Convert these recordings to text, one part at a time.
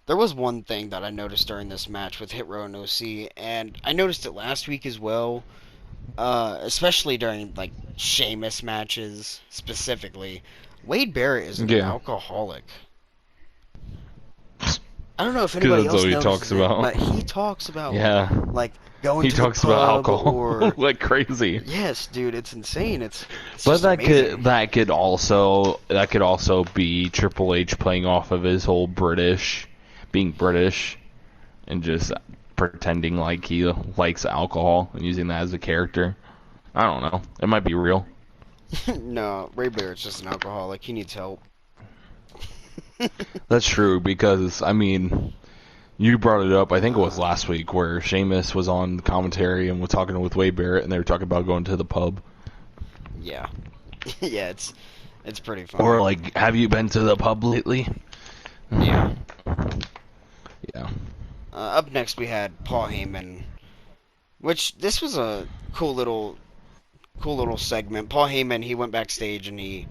There was one thing that I noticed during this match with Hit Row and OC, and I noticed it last week as well, especially during like Sheamus matches specifically. Wade Barrett is an Yeah, alcoholic. I don't know if because anybody that's else what he talks notices it, about. but he talks about Yeah, like going he to the talks about pub alcohol or like crazy. yes, dude, it's insane. It's But just amazing. that could also be Triple H playing off of his whole being British, and just pretending like he likes alcohol and using that as a character. I don't know. It might be real. No, Ray Barrett's just an alcoholic. He needs help. That's true because I mean, you brought it up. I think it was last week where Sheamus was on the commentary and was talking with Wade Barrett, and they were talking about going to the pub. Yeah, yeah, it's pretty Or funny. like, have you been to the pub lately? Yeah. Yeah. Up next we had Paul Heyman, which this was a cool little segment. Paul Heyman, he went backstage and he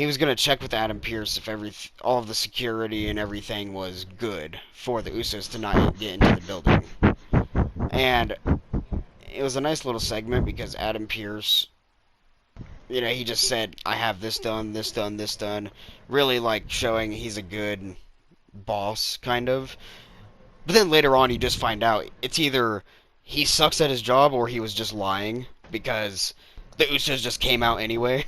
was gonna check with Adam Pearce if all of the security and everything was good for the Usos to not get into the building. And it was a nice little segment because Adam Pearce, he just said, "I have this done, this done, this done," really like showing he's a good boss kind of. But then later on, you just find out it's either he sucks at his job or he was just lying because the Usos just came out anyway.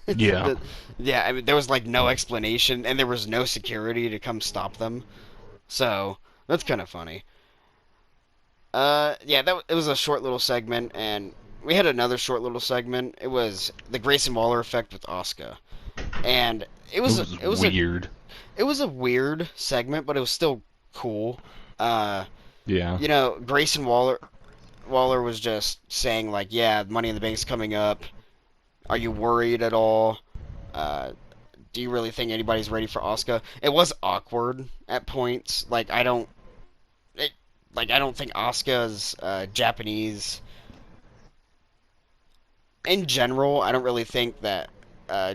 Yeah. Yeah, I mean, there was like no explanation and there was no security to come stop them. So that's kind of funny. Yeah, it was a short little segment, and we had another short little segment. It was the Grayson Waller effect with Asuka, and it It was was weird. it was a weird segment, but it was still cool. Uh, Yeah. Grayson Waller was just saying like, yeah, Money in the Bank's coming up. Are you worried at all? Uh, do you really think anybody's ready for Asuka? It was awkward at points. It, I don't think Asuka's Japanese in general. I don't really think that, uh,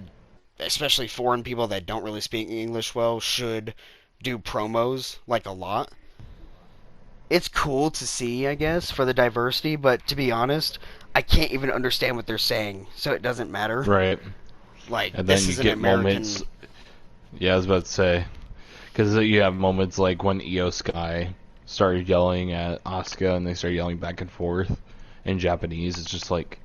especially foreign people that don't really speak English well, should do promos like a lot. It's cool to see, I guess, for the diversity, but to be honest, I can't even understand what they're saying, so it doesn't matter. Right. Like, And then this you is an get moments. American. Yeah, I was about to say, because you have moments like when Io Sky started yelling at Asuka, and they started yelling back and forth in Japanese. It's just like,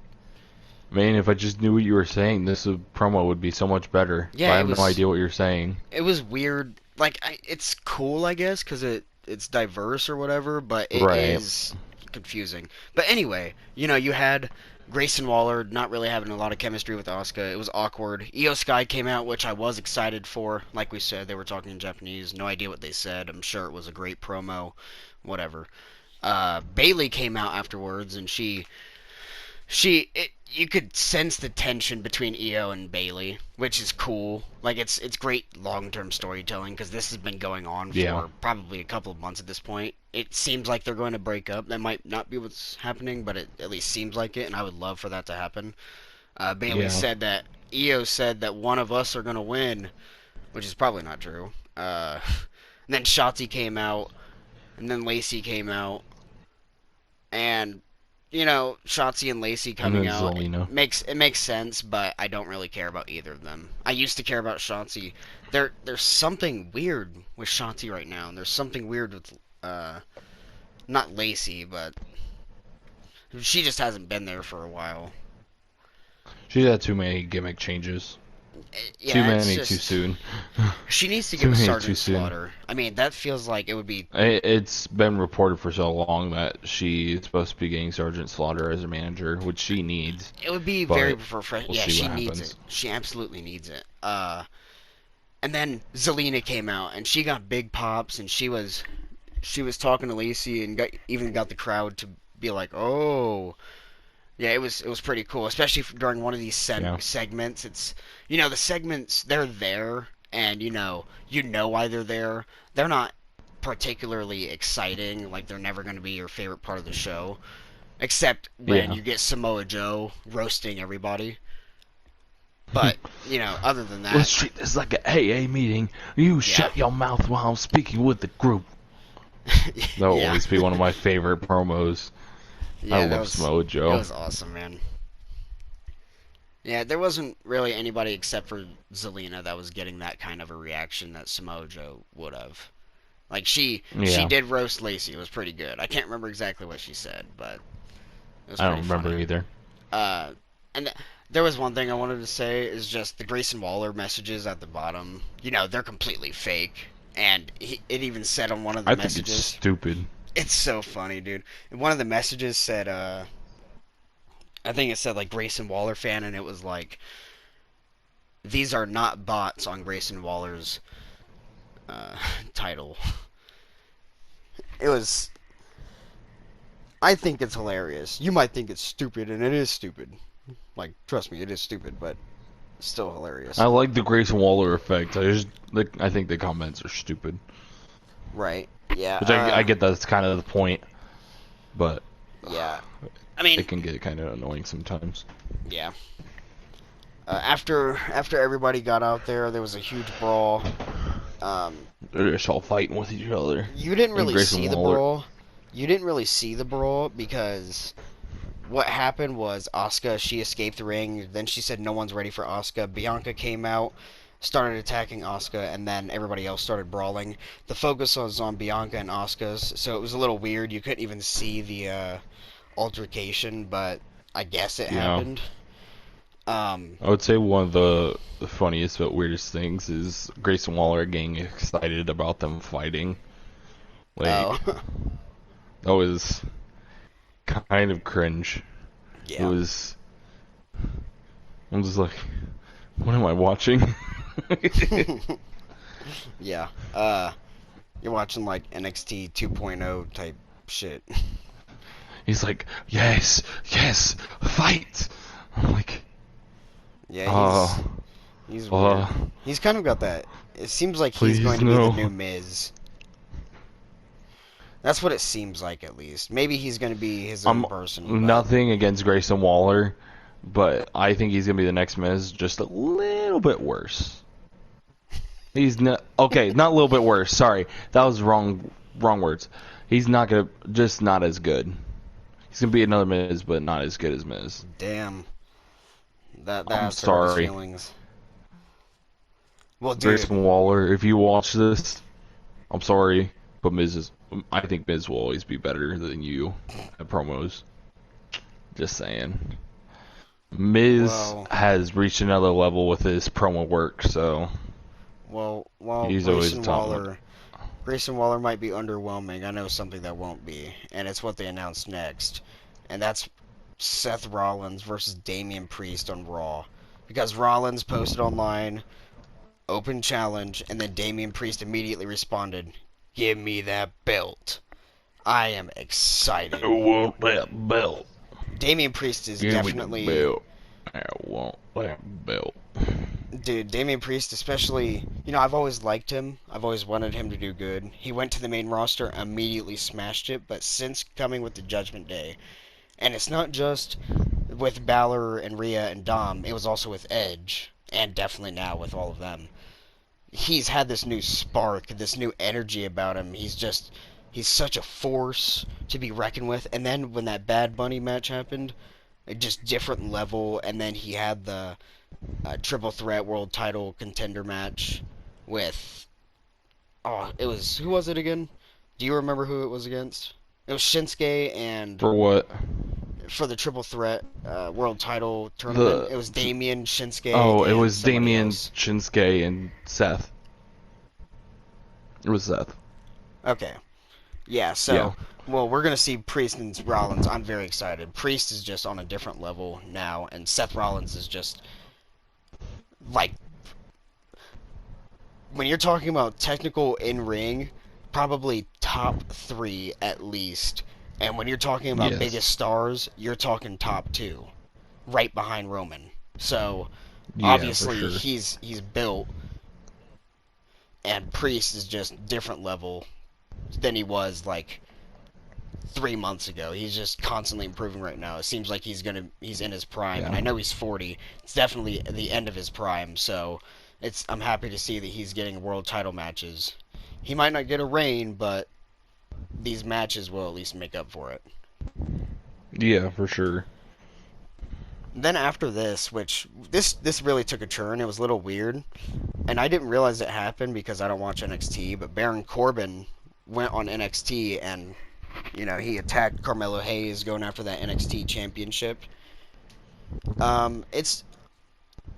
man, if I just knew what you were saying, promo would be so much better. But Yeah, I have no idea what you're saying. it was weird. Like, it's cool, I guess, because it's diverse or whatever, but it Right. is confusing. But anyway, you had Grayson Waller not really having a lot of chemistry with Asuka. It was awkward. Io Sky came out, which I was excited for. Like we said, they were talking in Japanese. No idea what they said. I'm sure it was a great promo. Whatever. Bailey came out afterwards, and you could sense the tension between Io and Bailey, which is cool. Like it's great long-term storytelling because this has been going on Yeah. for probably a couple of months at this point. It seems like they're going to break up. That might not be what's happening, but it at least seems like it, and I would love for that to happen. Bailey Yeah. said that Io said that one of us are going to win, which is probably not true. And then Shotzi came out, and then Lacey came out, and Shotzi and Lacey And coming then out Zelina. makes sense, but I don't really care about either of them. I used to care about Shotzi. There's something weird with Shotzi right now, and there's something weird with not Lacey, but she just hasn't been there for a while. She's had too many gimmick changes. Too Yeah, it's many too just soon. she needs to get Too with many too Sergeant soon. Slaughter. I mean, that feels like it would be It's been reported for so long that she's supposed to be getting Sergeant Slaughter as her manager, which she needs. it would be very But refreshing. we'll Yeah, see she what needs it. happens. She absolutely needs it. And then Zelina came out, and she got big pops, and she was talking to Lacey, and even got the crowd to be like, "Oh, yeah." It was pretty cool, especially during one of these Yeah. segments. It's the segments they're there, and you know why they're there. They're not particularly exciting, like they're never going to be your favorite part of the show, except when Yeah. you get Samoa Joe roasting everybody. But other than that, Let's treat this like an AA meeting. You yeah, shut your mouth while I'm speaking with the group. That will yeah, always be one of my favorite promos. I yeah. love Samoa It Joe. was awesome, man. Yeah, there wasn't really anybody except for Zelina that was getting that kind of a reaction that Samoa Joe would have. Like she Yeah, did roast Lacey. It was pretty good. I can't remember exactly what she said, but it was I pretty don't remember funny. either. Uh, and there was one thing I wanted to say is just the Grayson Waller messages at the bottom. They're completely fake, and it even said on one of the I think it's messages. stupid. It's so funny, dude. And one of the messages said, I think it said like Grayson Waller fan, and it was like, these are not bots on Grayson Waller's uh, title. It was. I think it's hilarious. You might think it's stupid, and it is stupid. Like, trust me, it is stupid, but it's still hilarious. I like the Grayson Waller effect. I think the comments are stupid. Right. Yeah. Which I get that's kind of the point, but Yeah. I mean, it can get kind of annoying sometimes. yeah. After everybody got out there, there was a huge brawl. Um, They're just all fighting with each other. you didn't And really Grayson see the Waller, brawl. You didn't really see the brawl because what happened was Asuka, she escaped the ring. Then she said no one's ready for Asuka. Bianca came out, started attacking Asuka, and then everybody else started brawling. The focus was on Bianca and Asuka's, so it was a little weird. You couldn't even see the altercation, but I guess it yeah. happened. Um, I would say one of the funniest but weirdest things is Grayson Waller getting excited about them fighting. Like, oh, that was kind of cringe. It yeah. was. I'm just like, what am I watching? Yeah. You're watching like NXT 2.0 type shit. He's like, yes, yes, fight. I'm like, Yeah, uh, he's weird. uh, He's kind of got that. It seems like he's please going to be the new no. Miz. That's what it seems like, at least. Maybe he's going to be his own I'm person, but nothing against Grayson Waller, but I think he's gonna be the next Miz, just a little bit worse. He's not okay, not a little bit worse. Sorry, that was wrong words. He's not gonna just not as good. He's gonna be another Miz, but not as good as Miz. damn, that I'm has hurt his sorry, feelings. Well, dude, Grayson Waller. If you watch this, I'm sorry, but Miz is. I think Miz will always be better than you at promos. Just saying. Miz well, has reached another level with his promo work, so well, he's always a top one. Grayson Waller might be underwhelming. I know something that won't be, and it's what they announced next, and that's Seth Rollins versus Damian Priest on Raw, because Rollins posted online open challenge, and then Damian Priest immediately responded, "Give me that belt." I am excited. I want that belt. Damian Priest is Give me the definitely, belt. I want that belt. dude, Damian Priest especially, I've always liked him. I've always wanted him to do good. He went to the main roster, immediately smashed it, but since coming with the Judgment Day, and it's not just with Balor and Rhea and Dom, it was also with Edge, and definitely now with all of them. He's had this new spark, this new energy about him. He's such a force to be reckoned with. And then when that Bad Bunny match happened, just different level. And then he had the triple threat world title contender match with, it was, who was it again? Do you remember who it was against? It was Shinsuke, and For what? for the triple threat world title tournament, The it was Damien, Shinsuke, oh, it and was somebody Damien, else. Shinsuke, and Seth. It was Seth. Okay. Yeah, Yeah. so, well, we're going to see Priest and Rollins. I'm very excited. Priest is just on a different level now, and Seth Rollins is just, like, when you're talking about technical in-ring, probably top three at least. And when you're talking about Yes. biggest stars, you're talking top two, right behind Roman. So, Yeah, for obviously, sure. he's built, and Priest is just different level than he was, like, 3 months ago. He's just constantly improving right now. It seems like he's in his prime, and Yeah. I know he's 40. It's definitely the end of his prime, so I'm happy to see that he's getting world title matches. He might not get a reign, but these matches will at least make up for it. Yeah, for sure. Then after this, which this really took a turn, it was a little weird, and I didn't realize it happened because I don't watch NXT, but Baron Corbin went on NXT and he attacked Carmelo Hayes going after that NXT championship. It's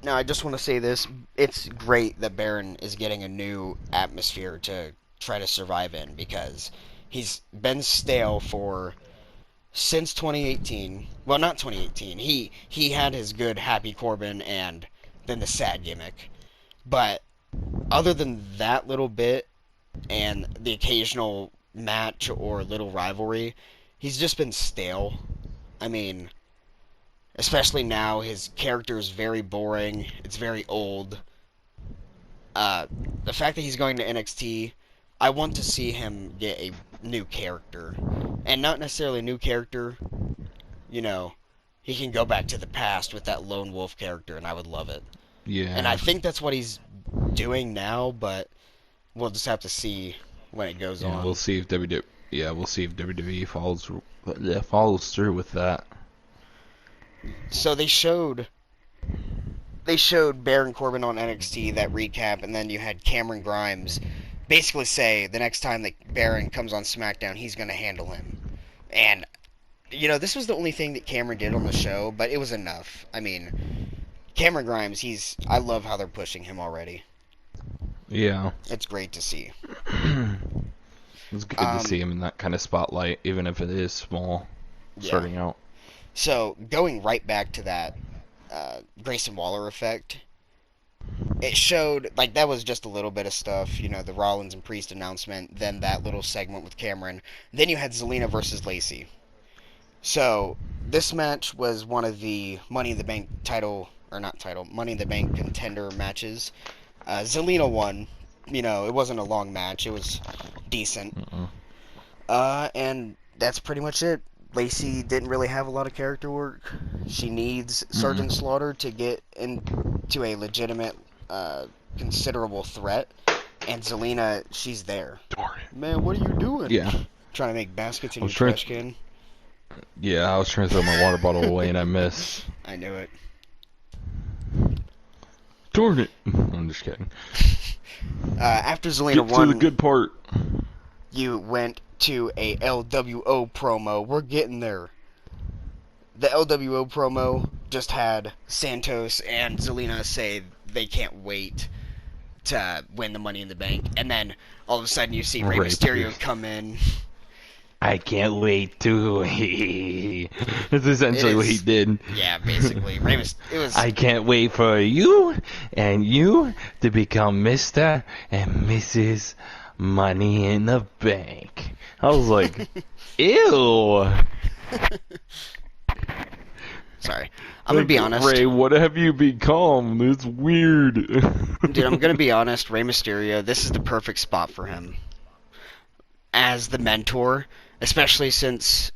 now I just want to say this: it's great that Baron is getting a new atmosphere to try to survive in because he's been stale for since 2018. Well, not 2018. He had his good Happy Corbin and then the sad gimmick, but other than that little bit and the occasional match or little rivalry, he's just been stale. I mean, especially now, his character is very boring. It's very old. The fact that he's going to NXT, I want to see him get a new character. And not necessarily a new character, you know, he can go back to the past with that lone wolf character, and I would love it. And I Yeah. think that's what he's doing now, but we'll just have to see when it goes Yeah, we'll on. see if WWE. Yeah, we'll see if WWE follows through with that. So they showed Baron Corbin on NXT, that recap, and then you had Cameron Grimes basically say the next time that Baron comes on SmackDown, he's going to handle him. And this was the only thing that Cameron did on the show, but it was enough. I mean, Cameron Grimes, I love how they're pushing him already. Yeah. It's great to see. It's good to Um, see him in that kind of spotlight, even if it is small, yeah. starting out. So going right back to that Grayson Waller effect, it showed like that was just a little bit of stuff, the Rollins and Priest announcement, then that little segment with Cameron, then you had Zelina versus Lacey. So this match was one of the Money in the Bank title or not title, Money in the Bank contender matches. Zelina won. It wasn't a long match. It was decent. Uh-uh. And that's pretty much it. Lacey didn't really have a lot of character work. She needs Mm-mm. Sergeant Slaughter to get into a legitimate, considerable threat. And Zelina, she's there. Darn it. Man, what are you doing? Yeah. Trying to make baskets in I your was trying. trash can? Yeah, I was trying to throw my water bottle away and I missed. I knew it. Darn it. I'm just kidding. After Zelina Get to won, the good part. you went to a LWO promo. We're getting there. The LWO promo just had Santos and Zelina say they can't wait to win the Money in the Bank, and then all of a sudden you see Rey Right. Mysterio come in. I can't wait to. That's essentially what he is- did. Yeah, basically, it was. I can't wait for you and you to become Mr. and Mrs. Money in the Bank. I was like, ew. Sorry, I'm gonna be honest, Ray, what have you become? It's weird. dude. I'm gonna be honest. Rey Mysterio, this is the perfect spot for him as the mentor, especially since,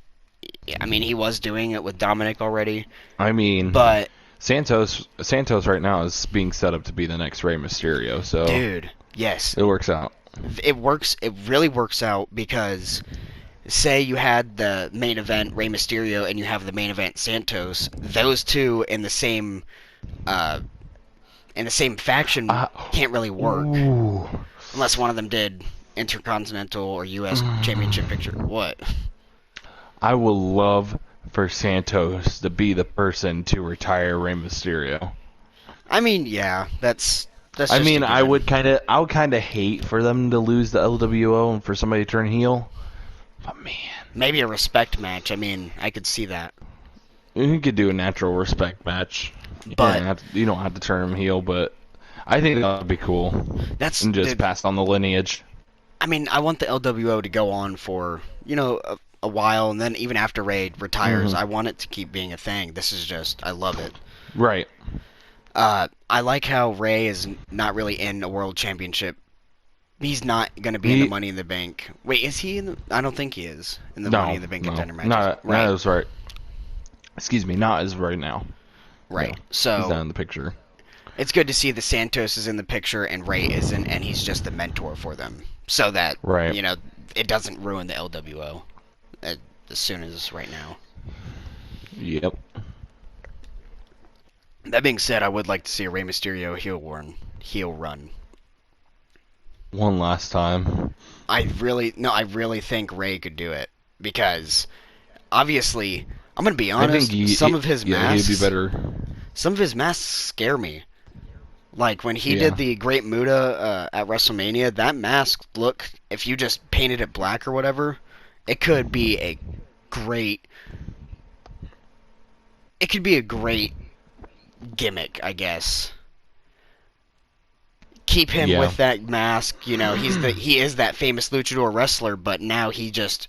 I mean, he was doing it with Dominic already, I mean, but Santos right now is being set up to be the next Rey Mysterio, so dude, yes, it works out. it works. It really works out because say you had the main event Rey Mysterio and you have the main event Santos, those two in the same faction can't really work Ooh. unless one of them did Intercontinental or U.S. Championship picture. What? I would love for Santos to be the person to retire Rey Mysterio. I mean, yeah, that's I just mean, a I would given. kind of hate for them to lose the LWO and for somebody to turn heel. But man, Maybe a respect match. I mean, I could see that. you could do a natural respect match. But You don't have to turn him heel, but I think that would be cool. that's And just pass on the lineage. I mean, I want the LWO to go on for, a while, and then even after Ray retires, Mhm. I want it to keep being a thing. This is just, I love it. Right. I like how Ray is not really in a world championship He's not going to be in the He Money in the Bank. Wait, is he in the... I don't think he is in the Money no, in the Bank no, contender matches. not Right. as right. Excuse me, not as right now. No, Right. he's not So in the picture. it's good to see that Santos is in the picture and Ray isn't, and he's just the mentor for them, so that Right. it doesn't ruin the LWO as soon as right now. Yep. That being said, I would like to see a Rey Mysterio heel run. One last time. I really think Ray could do it because obviously, I'm gonna be I think honest. Some of his he'd be masks, better. some of his masks scare me. Like when he Yeah. did the Great Muta at WrestleMania, that mask look, if you just painted it black or whatever, it could be a great. It could be a great gimmick, I guess. Keep him Yeah. with that mask. He is that famous luchador wrestler, but now he's just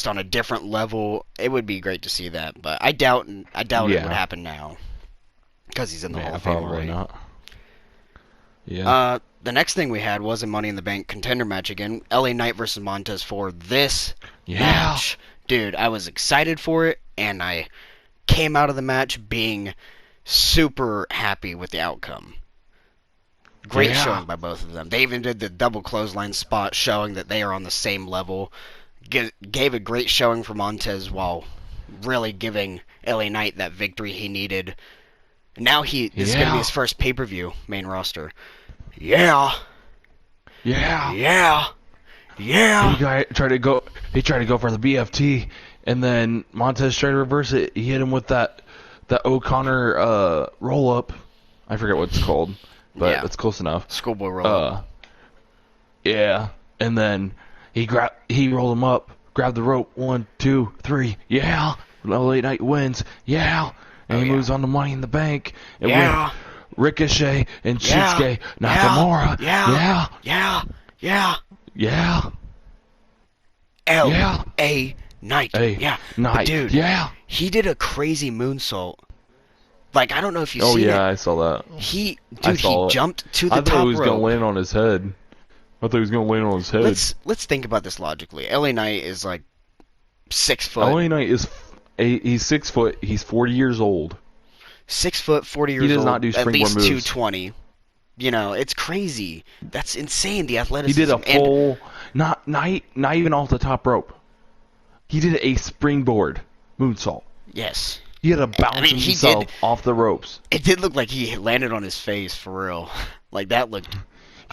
on a different level. It would be great to see that, but I doubt it Yeah. would happen now because he's in the Hall Yeah, of Fame probably already. not. Yeah. The next thing we had was a Money in the Bank contender match again. LA Knight versus Montez for this match. Dude, I was excited for it, and I came out of the match being super happy with the outcome. Great Yeah. showing by both of them. They even did the double clothesline spot showing that they are on the same level. Gave a great showing for Montez while really giving LA Knight that victory he needed. Now this is going to be his first pay-per-view main roster. Yeah. Yeah. Yeah. Yeah. He tried to go for the BFT, and then Montez tried to reverse it. He hit him with that O'Connor roll up. I forget what it's called, but Yeah. it's close enough. Schoolboy roll. Yeah. And then he rolled him up, grabbed the rope. 1, 2, 3. Yeah. LA Knight wins. Yeah. And he moves on to Money in the Bank. And Yeah. with Ricochet and Yeah. Shinsuke Nakamura. Yeah. Yeah. Yeah. Yeah. L.A. Knight. Yeah. Knight. But dude, Yeah. he did a crazy moonsault. Like, I don't know if you've Oh seen yeah, it. I saw that. He saw it. jumped to the I thought top he was rope. gonna land on his head. I thought he was gonna land on his head. Let's think about this logically. LA Knight is like 6 foot. LA Knight he's 6 foot. He's 40 years old. 6 foot, 40 years old. He does not do at springboard least moves. 220. It's crazy. That's insane. The He athleticism. did a full, not even off the top rope. He did a springboard moonsault. Yes. He had to bounce himself off the ropes. It did look like he landed on his face for real. Like that looked.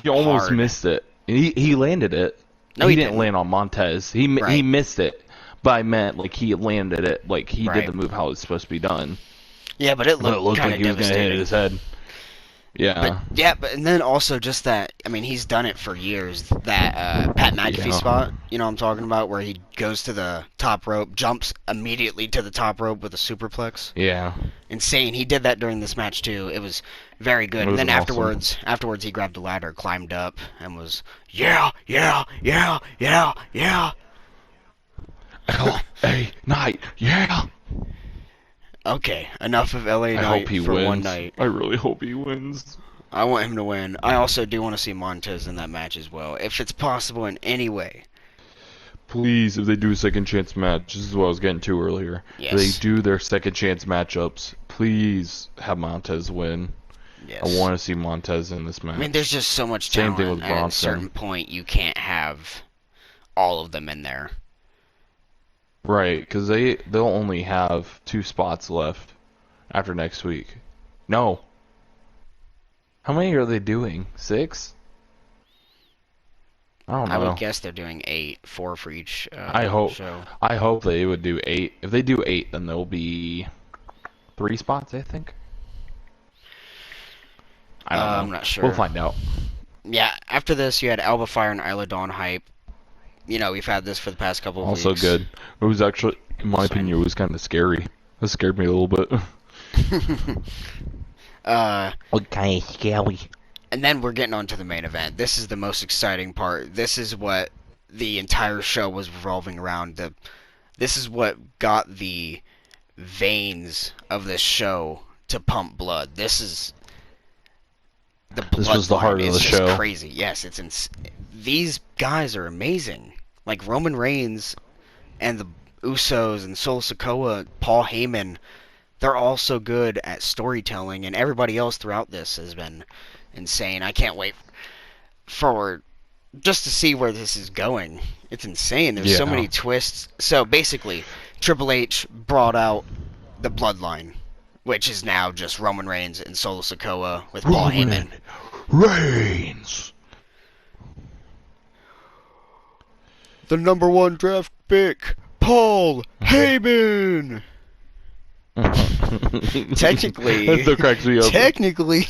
He almost hard. missed it. He landed it. No, he he didn't land on Montez. He missed it. But I meant like he landed it. Like he did the move how it's supposed to be done. Yeah, but it But it looked looked kind like of he was gonna hit his head. Yeah. And then also just that, I mean, he's done it for years. That Pat McAfee spot, you know what I'm talking about, where he goes to the top rope, jumps immediately to the top rope with a superplex. Yeah. Insane. He did that during this match too. It was very good. And then afterwards he grabbed a ladder, climbed up, and was yeah. LA Knight, yeah. Okay, enough of LA I Knight hope he for wins. one night. I really hope he wins. I want him to win. I also do want to see Montez in that match as well, if it's possible in any way. Please, if they do a second chance match, this is what I was getting to earlier. Yes. If they do their second chance matchups, please have Montez win. Yes. I want to see Montez in this match. I mean, there's just so much Same talent. thing with At a Bronson. certain point, you can't have all of them in there. Right, because they'll only have 2 spots left after next week. No. How many are they doing? 6? I don't know. I would guess they're doing 8, 4 for each show. I hope they would do 8. If they do 8, then there'll be 3 spots, I think. I don't know. I'm not sure. We'll find out. Yeah, after this, you had Alba Fire and Isla Dawn hype. We've had this for the past couple of weeks. Also good. It was actually, in my opinion, it was kind of scary. It scared me a little bit. Okay, scary. And then we're getting on to the main event. This is the most exciting part. This is what the entire show was revolving around. This is what got the veins of this show to pump blood. This is The This was the bloodline heart of is the just show. crazy. Yes, these guys are amazing. Like Roman Reigns and the Usos and Solo Sikoa, Paul Heyman, they're all so good at storytelling, and everybody else throughout this has been insane. I can't wait for just to see where this is going. It's insane. There's so Yeah. many twists. So basically, Triple H brought out the bloodline, which is now just Roman Reigns and Solo Sikoa with Paul Heyman. Reigns. The number 1 draft pick, Paul Heyman. Technically, that still cracks me up. Technically,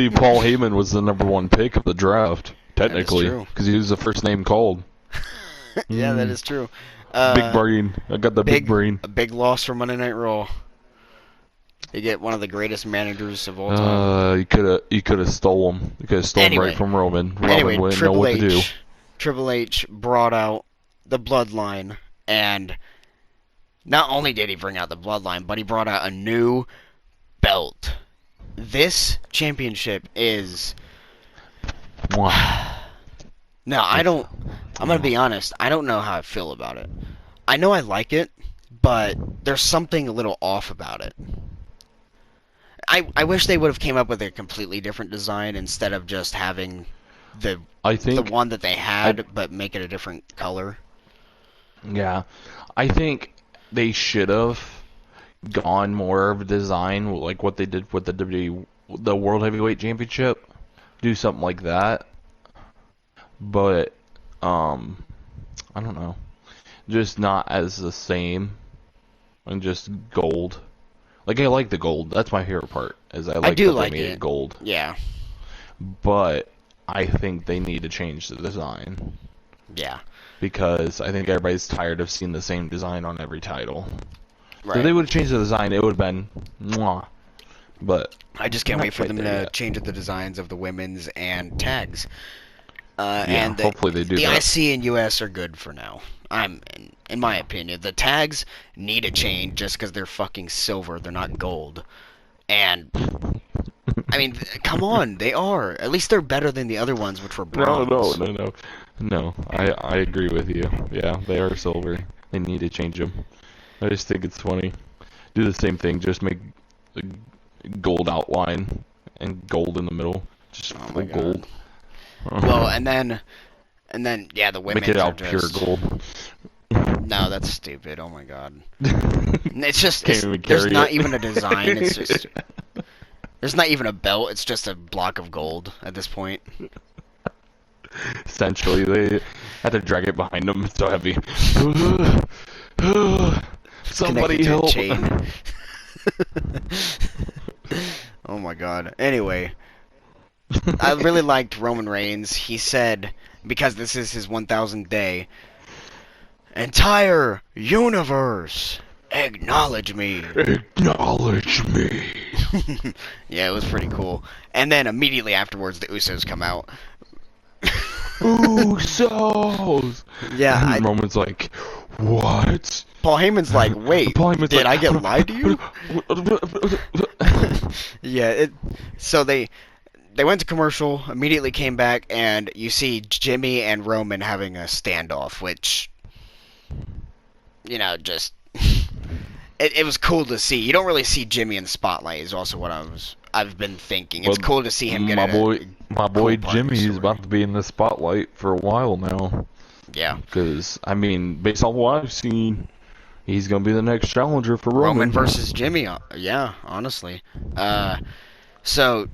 Paul Heyman was the number 1 pick of the draft. Technically, because he was the first name called. Yeah, that is true. Big brain. I got the big brain. A big loss for Monday Night Raw. They get one of the greatest managers of all time. You could have stole him. You could have stolen right from Roman. Roman wouldn't know what to do. Triple H brought out the bloodline, and not only did he bring out the bloodline, but he brought out a new belt. This championship is... No, I don't... I'm going to be honest. I don't know how I feel about it. I know I like it, but there's something a little off about it. I wish they would have came up with a completely different design instead of just having the one that they had, but make it a different color. Yeah. I think they should have gone more of a design like what they did with the WWE, the World Heavyweight Championship. Do something like that. But I don't know. Just not as the same. And just gold. Like, I like the gold. That's my favorite part. Is I like that they made it gold. Yeah. But I think they need to change the design. Yeah. Because I think everybody's tired of seeing the same design on every title. Right. If they would have changed the design, it would have been mwah. But I just can't wait for them to change the designs of the women's and tags. And hopefully they do the that. IC and US are good for now. In my opinion, the tags need a change just because they're fucking silver. They're not gold. And I mean, come on, they are. At least they're better than the other ones, which were bronze. No. I agree with you. Yeah, they are silver. They need to change them. I just think it's funny. Do the same thing. Just make a gold outline and gold in the middle. Just full gold. Well, and then, yeah, the women's make it out are pure just... gold. No, that's stupid. Oh my god. It's just Can't there's not it. even a design. It's just there's not even a belt. It's just a block of gold at this point. Essentially, they had to drag it behind them. It's so heavy. Somebody help! Chain. Oh my god. Anyway, I really liked Roman Reigns. He said, because this is his 1000th day, entire universe, acknowledge me. Acknowledge me. Yeah, it was pretty cool. And then immediately afterwards, the Usos come out. Usos. Yeah. And Roman's like, what? Paul Heyman's like, wait, did I get lied to you? Yeah. So they went to commercial, immediately came back, and you see Jimmy and Roman having a standoff, which, you know, just it was cool to see. You don't really see Jimmy in the spotlight. Is also what I've been thinking. It's cool to see him get my boy Jimmy's about to be in the spotlight for a while now. Yeah. Because I mean, based on what I've seen, he's gonna be the next challenger for Roman versus Jimmy. Yeah, honestly. So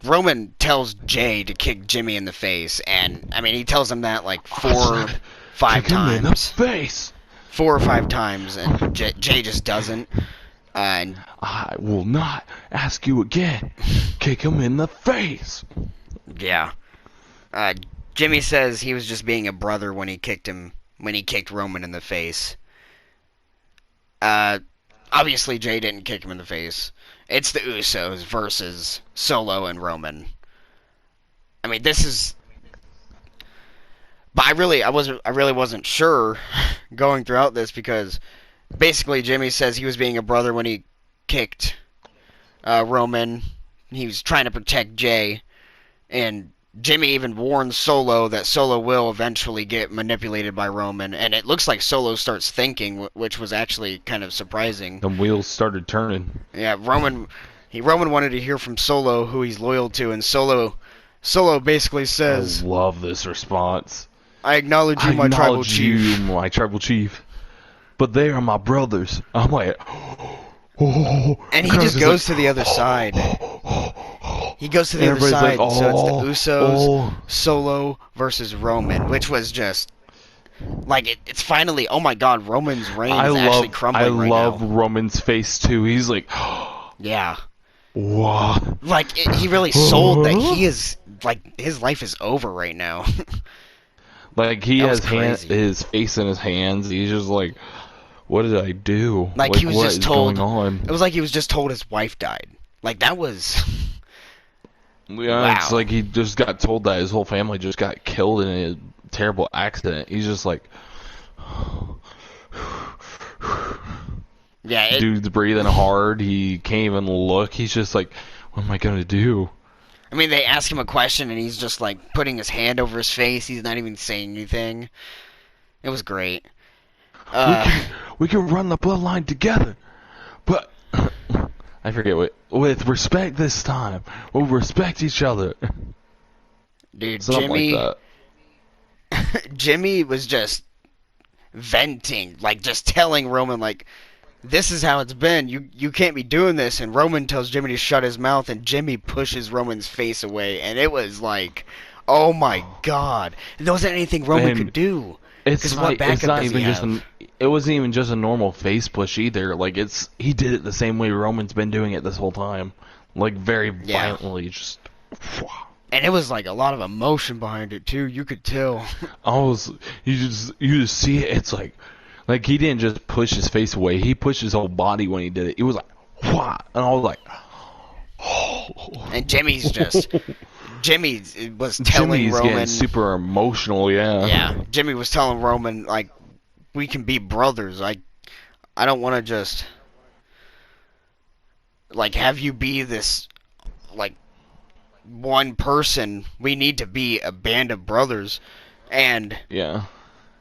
Roman tells Jay to kick Jimmy in the face, and I mean he tells him that like 4 or 5 kick him in the times. Face. 4 or 5 times, and Jay just doesn't. And I will not ask you again. Kick him in the face. Yeah. Jimmy says he was just being a brother when he kicked Roman in the face. Obviously Jay didn't kick him in the face. It's the Usos versus Solo and Roman. I mean, this is... But I really wasn't sure going throughout this, because basically Jimmy says he was being a brother when he kicked Roman, he was trying to protect Jay, and Jimmy even warns Solo that Solo will eventually get manipulated by Roman, and it looks like Solo starts thinking, which was actually kind of surprising. The wheels started turning. Yeah, Roman wanted to hear from Solo who he's loyal to, and Solo basically I says, love this response. "I acknowledge you, I my tribal acknowledge you, chief." my tribal chief, but they are my brothers. I'm like, oh, And he just goes to the other side. He goes to the other everybody's side, like, so it's the oh, Usos, oh. Solo versus Roman, which was just like it's finally. Oh my God, Roman's reign is actually crumbling right love now. Roman's face too. He's like, Yeah, what? like he really sold that he is like his life is over right now. Like he That was has crazy. his face in his hands. He's just like, what did I do? Like Like he was what just is told. going on? It was like he was just told his wife died. Like that was. Yeah, it's Wow. like he just got told that his whole family just got killed in a terrible accident. He's just like, Yeah, dude's breathing hard. He can't even look. He's just like, what am I gonna do? I mean, they ask him a question and he's just like putting his hand over his face. He's not even saying anything. It was great. We Uh, can we can run the bloodline together, but I forget what with respect this time. We'll respect each other. dude, Something like that. Jimmy was just venting, like just telling Roman, like, this is how it's been. You can't be doing this. And Roman tells Jimmy to shut his mouth, and Jimmy pushes Roman's face away. And it was like, oh my God, there wasn't anything Roman could And do. it's Because what not it's backup not does he even just have? it wasn't even just a normal face push either. Like he did it the same way Roman's been doing it this whole time. Like very Yeah. violently, just And it was like a lot of emotion behind it too. You could tell. I was you just see it. It's like he didn't just push his face away. He pushed his whole body when he did it. It was like what? And I was like, And Jimmy was telling Jimmy's Roman. getting super emotional. Yeah. Yeah, Jimmy was telling Roman like, we can be brothers. I don't want to just like have you be this like one person. We need to be a band of brothers. And Yeah.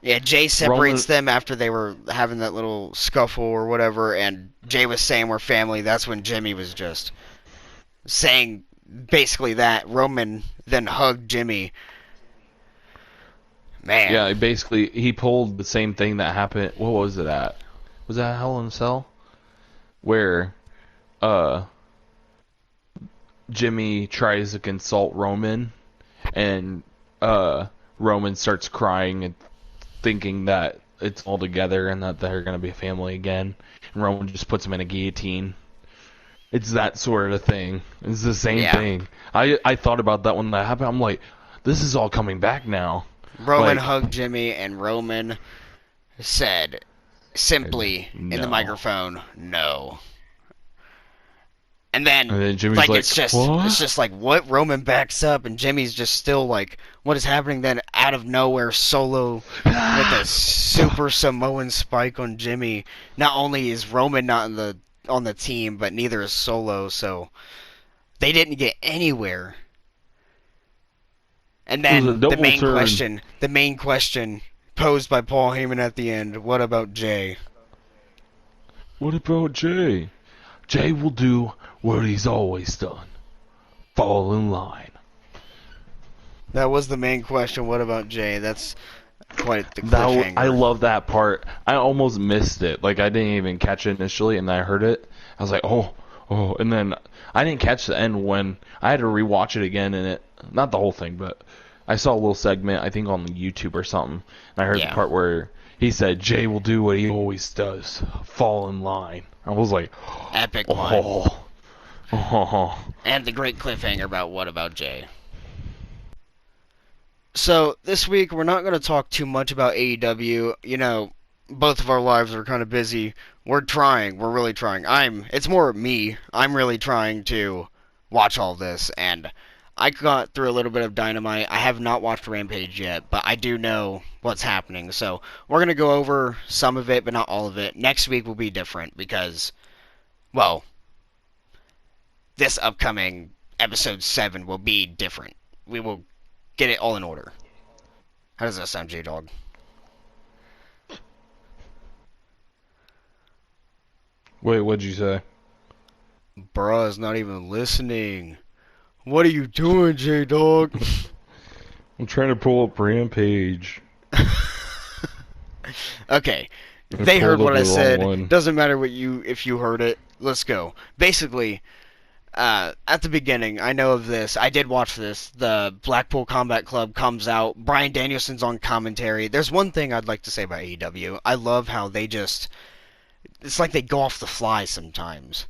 yeah, Jay Roman. separates them after they were having that little scuffle or whatever, and Jay was saying we're family. That's when Jimmy was just saying basically that. Roman then hugged Jimmy. Man. Yeah. He pulled the same thing that happened. What was it at? Was that Hell in a Cell? Where uh Jimmy tries to consult Roman, and Roman starts crying and thinking that it's all together and that they're gonna be a family again. And Roman just puts him in a guillotine. It's that sort of thing. It's the same Yeah. thing. I thought about that when that happened. I'm like, this is all coming back now. Roman Like, hugged Jimmy, and Roman said simply in the no. microphone, "No." And then, And then Jimmy's like, like, it's what? just like what Roman backs up, and Jimmy's just still like, what is happening? Then out of nowhere, Solo with a super Samoan spike on Jimmy. Not only is Roman not on the team, but neither is Solo. So they didn't get anywhere. And It was a then double turn. the main question posed by Paul Heyman at the end: what about Jay? What about Jay? Jay will do what he's always done. Fall in line. That was the main question. What about Jay? That's quite the I cliffhanger. love that part. I almost missed it. Like I didn't even catch it initially, and then I heard it. I was like, oh, and then I didn't catch the end when I had to rewatch it again. And it, not the whole thing, but I saw a little segment I think on YouTube or something, and I heard Yeah. the part where he said Jay will do what he always does, fall in line. I was like, Epic line. oh. And the great cliffhanger about what about Jay. So this week we're not going to talk too much about AEW. You know, both of our lives are kind of busy. We're trying. We're really trying. It's more me. I'm really trying to watch all this, and I got through a little bit of Dynamite. I have not watched Rampage yet, but I do know what's happening. So we're going to go over some of it, but not all of it. Next week will be different because, well, this upcoming episode 7 will be different. We will get it all in order. How does that sound, J Dog? Wait, what'd you say? Bruh is not even listening. What are you doing, J Dog? I'm trying to pull up Rampage. Okay. I They heard pulled what up I the wrong said. one. Doesn't matter what you if you heard it. Let's go. Basically, at the beginning, I know of this. I did watch this. The Blackpool Combat Club comes out. Bryan Danielson's on commentary. There's one thing I'd like to say about AEW. I love how they just. It's like they go off the fly sometimes.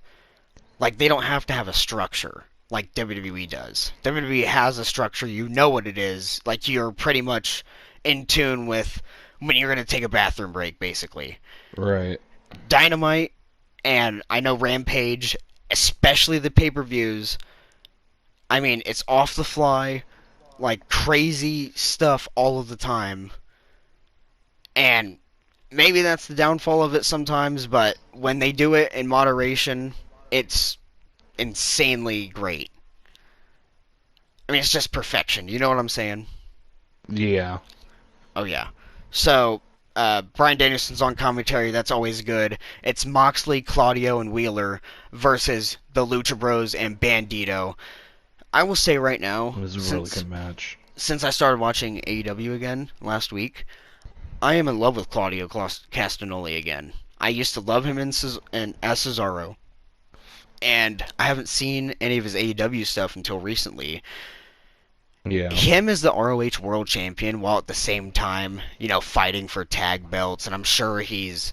Like, they don't have to have a structure like WWE does. WWE has a structure. You know what it is. Like, you're pretty much in tune with when you're going to take a bathroom break, basically. Right. Dynamite, and I know Rampage, especially the pay-per-views, I mean, it's off the fly, like crazy stuff all of the time. And maybe that's the downfall of it sometimes, but when they do it in moderation, it's insanely great. I mean, it's just perfection. You know what I'm saying? Yeah. Oh, yeah. So, Bryan Danielson's on commentary. That's always good. It's Moxley, Claudio, and Wheeler versus the Lucha Bros and Bandito. I will say right now, It was a really good match. since I started watching AEW again last week, I am in love with Claudio Castagnoli again. I used to love him as Cesaro, and I haven't seen any of his AEW stuff until recently. Yeah. Him as the ROH World Champion, while at the same time, fighting for tag belts, and I'm sure he's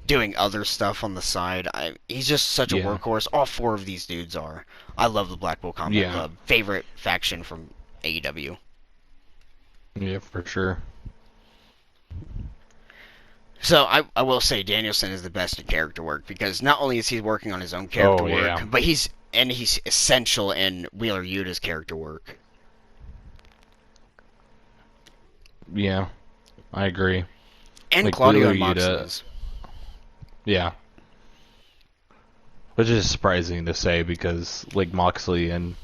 doing other stuff on the side. He's just such a Yeah. workhorse. All 4 of these dudes are. I love the Blackpool Combat Club. Favorite faction from AEW. Yeah, for sure. So I will say Danielson is the best at character work, because not only is he working on his own character work, but he's essential in Wheeler Yuta's character work. Yeah, I agree. And Like Claudio Wheeler and Yuta. Moxley's. Yeah. Which is surprising to say because like Moxley and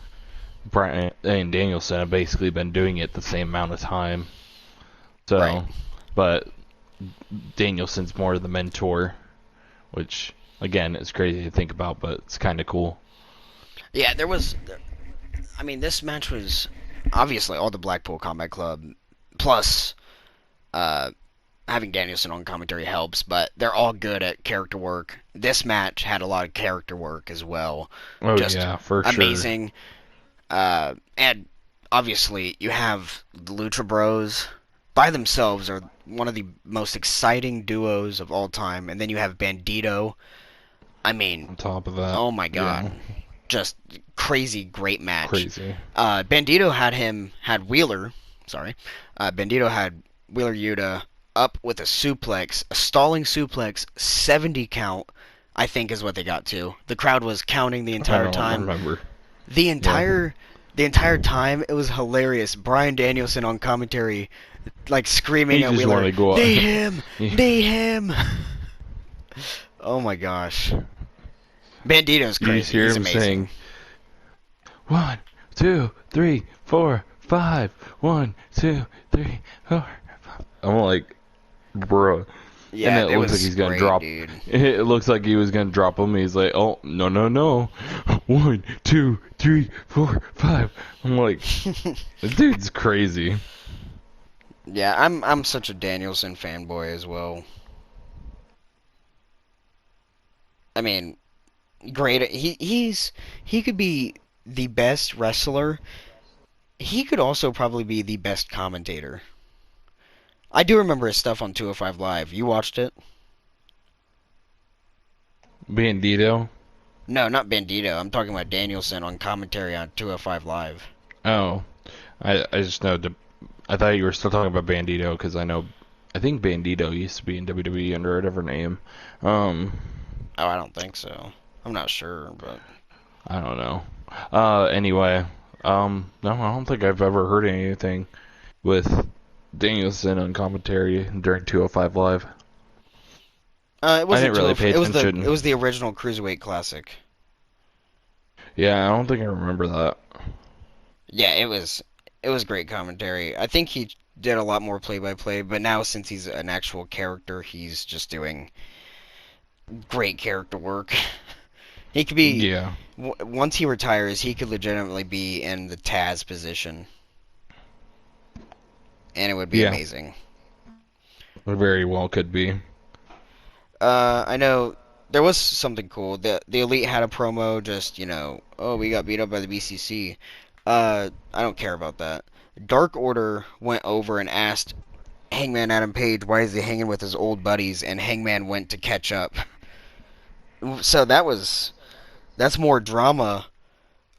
Bryan and Danielson have basically been doing it the same amount of time. So, Right. But Danielson's more the mentor, which again is crazy to think about, but it's kind of cool. Yeah, this match was obviously all the Blackpool Combat Club, plus having Danielson on commentary helps, but they're all good at character work. This match had a lot of character work as well. Oh Just yeah, for amazing. And obviously you have the Lucha Bros by themselves are one of the most exciting duos of all time, and then you have Bandito. I mean, On top of that, oh my god. Just crazy great match. crazy. Bandito had Wheeler, Bandito had Wheeler Yuta up with a suplex, a stalling suplex, 70 count, I think is what they got to. The crowd was counting the entire I don't time. remember. The entire time, it was hilarious. Bryan Danielson on commentary, like screaming He at just Wheeler, wanted to go out. "Knee him! Yeah. Knee him!" Oh my gosh. Bandito's crazy. You just hear He's him amazing. saying, 1, 2, 3, 4, 5. 1, 2, 3, 4, 5. I'm like, bro. Yeah, and it looks like he's gonna great, drop. dude. It looks like he was gonna drop him. He's like, oh no. 1, 2, 3, 4, 5. I'm like, this dude's crazy. Yeah, I'm such a Danielson fanboy as well. I mean, great. He could be the best wrestler. He could also probably be the best commentator. I do remember his stuff on 205 Live. You watched it? Bandito. No, not Bandito. I'm talking about Danielson on commentary on 205 Live. Oh, I just know. I thought you were still talking about Bandito because I think Bandito used to be in WWE under a different name. Oh, I don't think so. I'm not sure, but I don't know. Anyway, no, I don't think I've ever heard anything with Danielson on commentary during 205 Live. it wasn't didn't really pay it was attention. it was the original Cruiserweight Classic. Yeah, I don't think I remember that. Yeah, it was great commentary. I think he did a lot more play-by-play, but now since he's an actual character, he's just doing great character work. He could be Yeah, once he retires, he could legitimately be in the Taz position, and it would be yeah, amazing. it very well could be. I know there was something cool. The Elite had a promo, just oh, we got beat up by the BCC. I don't care about that. Dark Order went over and asked Hangman Adam Page why is he hanging with his old buddies, and Hangman went to catch up. So that's more drama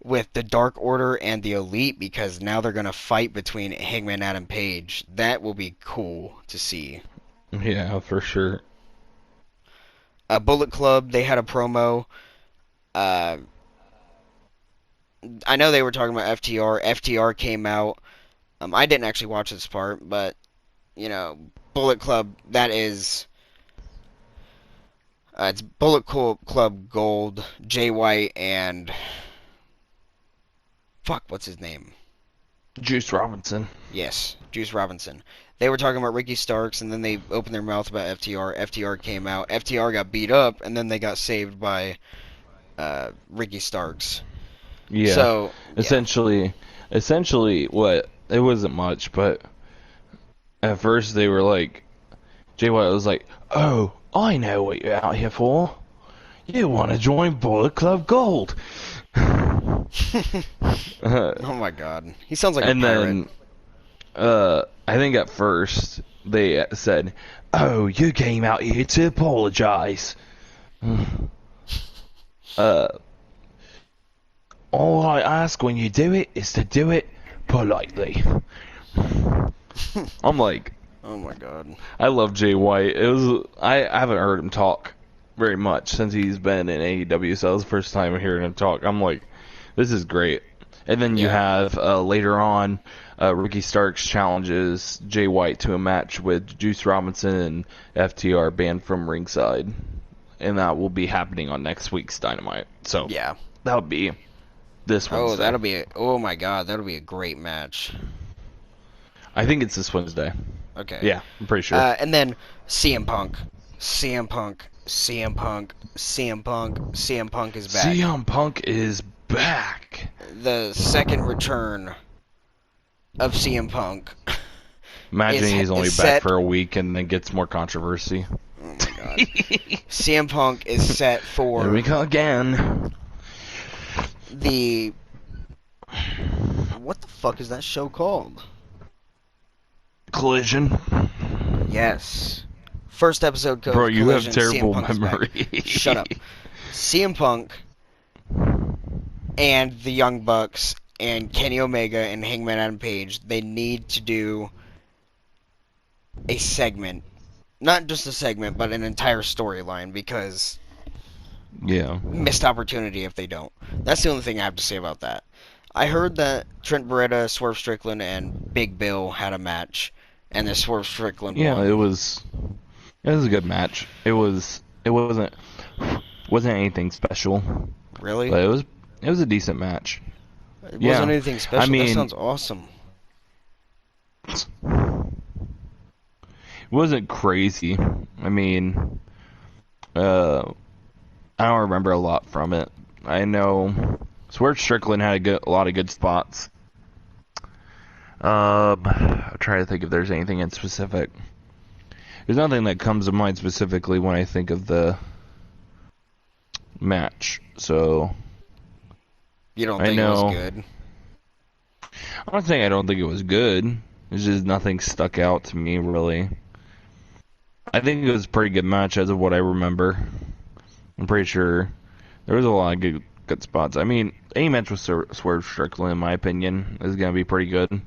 with the Dark Order and the Elite because now they're gonna fight between Hangman Adam Page. That will be cool to see. Yeah, for sure. Bullet Club, they had a promo. Uh, I know they were talking about FTR. FTR came out. I didn't actually watch this part, but Bullet Club. That is, it's Bullet Club Gold, Jay White, and fuck, what's his name? Juice Robinson. Yes, Juice Robinson. They were talking about Ricky Starks, and then they opened their mouth about FTR. FTR came out. FTR got beat up, and then they got saved by Ricky Starks. Yeah, So, yeah. essentially, what it wasn't much, but at first they were like, Jay White was like, "Oh, I know what you're out here for. You want to join Bullet Club Gold." Oh my god. He sounds like a And pirate. then, I think at first they said, "Oh, you came out here to apologize." Uh, all I ask when you do it is to do it politely. I'm like, Oh my god. I love Jay White. I haven't heard him talk very much since he's been in AEW, so that was the first time hearing him talk. I'm like, this is great. And then you Yeah. have later on, Ricky Starks challenges Jay White to a match with Juice Robinson and FTR banned from ringside, and that will be happening on next week's Dynamite. So Yeah. that'll be this Oh, Wednesday. oh my god, that'll be a great match. I think it's this Wednesday. Okay. Yeah, I'm pretty sure. And then CM Punk. CM Punk. CM Punk. CM Punk. CM Punk is back. CM Punk is back. The second return of CM Punk. Imagine he's only is back set. for a week and then gets more controversy. Oh my god. CM Punk is set for Here we go again. the. What the fuck is that show called? Collision. Yes. First episode code. Bro, you have Collision, terrible CM Punk's memory. back. Shut up. CM Punk and the Young Bucks and Kenny Omega and Hangman Adam Page, they need to do a segment. Not just a segment, but an entire storyline because Yeah. missed opportunity if they don't. That's the only thing I have to say about that. I heard that Trent Beretta, Swerve Strickland, and Big Bill had a match, and the Swerve Strickland Yeah, won. it was a good match. It wasn't anything special, Really? but it was a decent match. It Yeah. wasn't anything special. I mean, that sounds awesome. it wasn't crazy. I mean, I don't remember a lot from it. I know Swerve Strickland had a lot of good spots. I'm trying to think if there's anything in specific. There's nothing that comes to mind specifically when I think of the match. So You don't I think it know. was good? I'm not saying I don't think it was good. It's just nothing stuck out to me really. I think it was a pretty good match as of what I remember. I'm pretty sure there was a lot of good spots. I mean, any match with Swerve Strickland, in my opinion, is gonna be pretty good,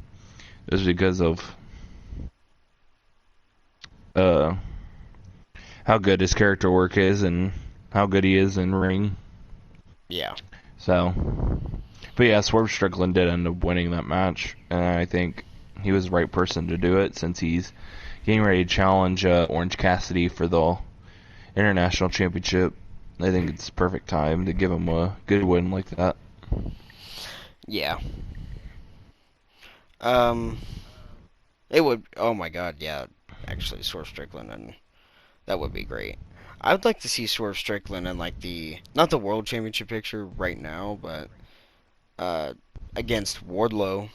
just because of how good his character work is and how good he is in ring. Yeah. So, but yeah, Swerve Strickland did end up winning that match, and I think he was the right person to do it since he's getting ready to challenge Orange Cassidy for the International Championship. I think it's the perfect time to give him a good win like that. Yeah. Um, it would. Oh my God, yeah. Actually, Swerve Strickland, and that would be great. I would like to see Swerve Strickland in like the not the World Championship picture right now, but uh, against Wardlow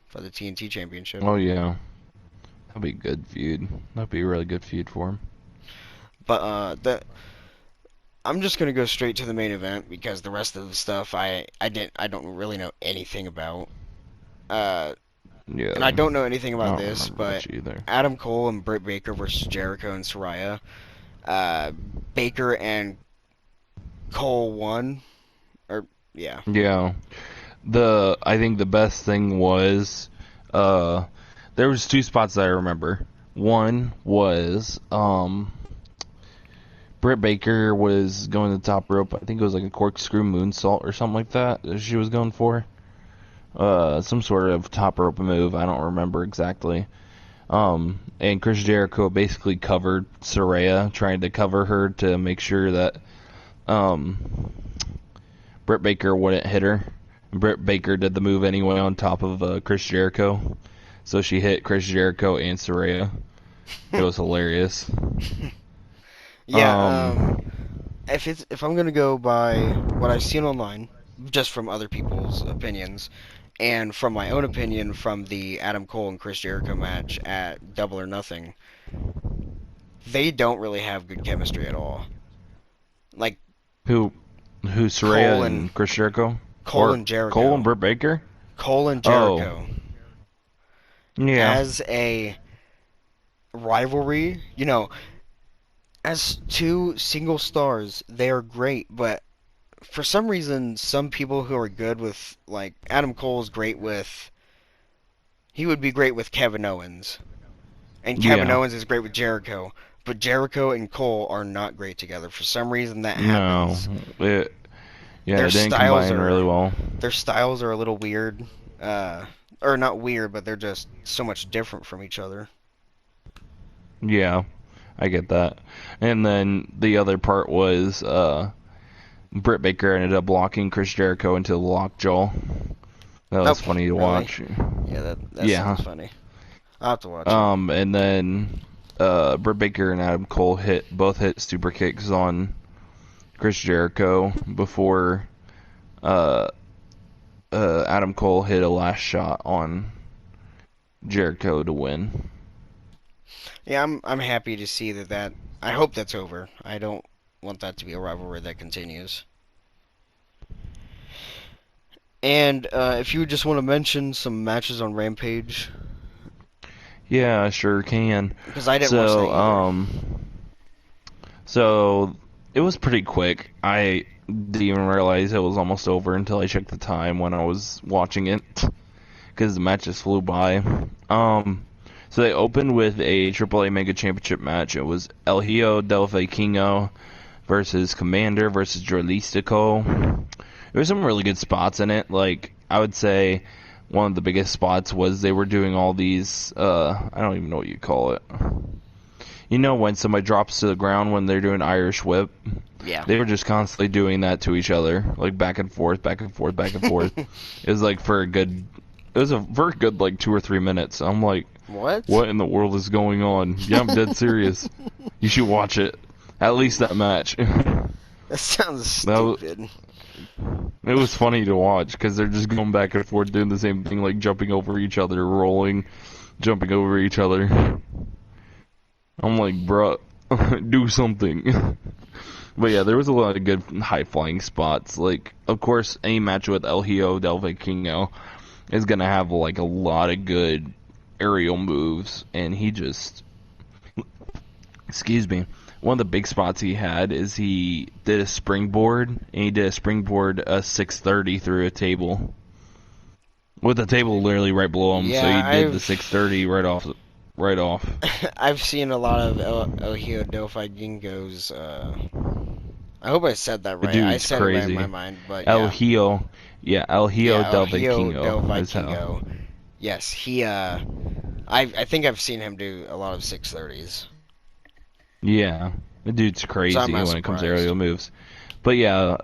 for the TNT Championship. Oh yeah, that'd be a good feud. That'd be a really good feud for him. But the I'm just gonna go straight to the main event because the rest of the stuff I don't really know anything about. Uh, Yeah, and I don't know anything I about don't this, remember but much either. Adam Cole and Britt Baker versus Jericho and Saraya. Uh, Baker and Cole won, or yeah, Yeah, I think the best thing was uh there was two spots that I remember. One was Britt Baker was going to the top rope. I think it was like a corkscrew moonsault or something like that she was going for. Some sort of top rope move. I don't remember exactly. And Chris Jericho basically covered Saraya, trying to cover her to make sure that um, Britt Baker wouldn't hit her. Britt Baker did the move anyway on top of Chris Jericho, so she hit Chris Jericho and Saraya. It was hilarious. yeah. Um, If I'm gonna go by what I've seen online, just from other people's opinions, and from my own opinion from the Adam Cole and Chris Jericho match at Double or Nothing, they don't really have good chemistry at all. Like who Saraya Cole and and Chris Jericho, Cole or and Cole and Jericho, Britt Baker? Cole and Oh, Jericho yeah, as a rivalry, as two single stars, they are great, but for some reason, some people who are good with, like, Adam Cole is great with, he would be great with Kevin Owens, and Kevin yeah. Owens is great with Jericho, but Jericho and Cole are not great together. For some reason, that No, happens. it yeah, Their it didn't styles combine really are, well. their styles are a little weird, or not weird, but they're just so much different from each other. Yeah, I get that. And then the other part was Britt Baker ended up blocking Chris Jericho into the lockjaw. That was Nope, funny to really? watch. Yeah, that Yeah. sounds funny. I'll have to watch it. And then Britt Baker and Adam Cole both hit super kicks on Chris Jericho before uh, Adam Cole hit a last shot on Jericho to win. Yeah, I'm happy to see that. I hope that's over. I don't want that to be a rivalry that continues. And if you just want to mention some matches on Rampage, Yeah, I sure can. because I didn't watch that So, either. so it was pretty quick. I didn't even realize it was almost over until I checked the time when I was watching it, because the match just flew by. So they opened with a AAA Mega Championship match. It was El Hijo del Vikingo versus Commander versus Drolistico. There were some really good spots in it. Like, I would say one of the biggest spots was they were doing all these, I don't even know what you call it. You know when somebody drops to the ground when they're doing Irish whip? Yeah. They were just constantly doing that to each other, like back and forth, back and forth, back and forth. It was like it was a very good like 2 or 3 minutes. I'm like, What? what in the world is going on? Yeah, I'm dead serious. You should watch it. At least that match. That sounds That was, stupid. it was funny to watch because they're just going back and forth doing the same thing, like jumping over each other, rolling, jumping over each other. I'm like, bruh, do something. But yeah, there was a lot of good high flying spots. Like, of course, any match with El Hijo del Vikingo is gonna have like a lot of good aerial moves, and he just, excuse me, one of the big spots he had is he did a springboard, and he did a springboard 630 through a table with the table literally right below him. So Yeah, he did the 630 right off, right off. I've seen a lot of El Hijo del Gingos. I hope I said that The right. I dude's said it right in my crazy. mind, but El yeah. Hijo, yeah, El Hijo Yeah, El del Hijo del Vikingo is how. Vikingo. Yes, I think I've seen him do a lot of 630s. Yeah, the dude's So I'm crazy not when it comes to surprised. aerial moves. But yeah,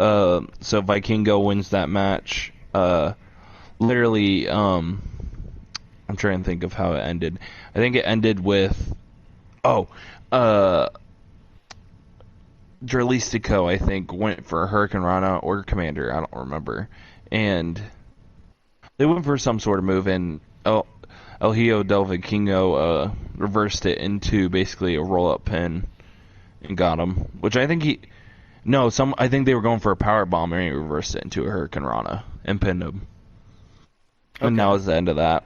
so Vikingo wins that match. Uh, literally, I'm trying to think of how it ended. I think it ended with, oh, uh, Dralistico, I think, went for Hurricane Rana or Commander, I don't remember. And they went for some sort of move, and El Hijo del Vikingo reversed it into basically a roll-up pin and got him. Which I think I think they were going for a power bomb, and he reversed it into a Hurricane Rana and pinned him. And that Okay. was the end of that.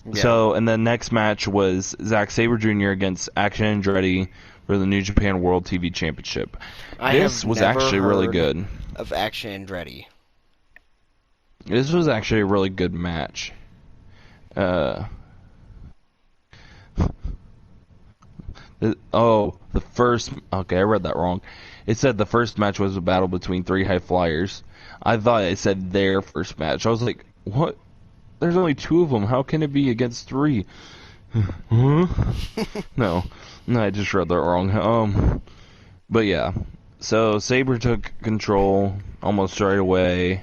Yeah. So, and the next match was Zack Sabre Jr. against Action Andretti for the New Japan World TV Championship. I have This was never actually really heard good. of Action Andretti. This was actually a really good match. Uh, the first. Okay, I read that wrong. It said the first match was a battle between three high flyers. I thought it said their first match. I was like, what? There's only two of them. How can it be against three? Huh? No, I just read that wrong. But yeah. So Sabre took control almost right away.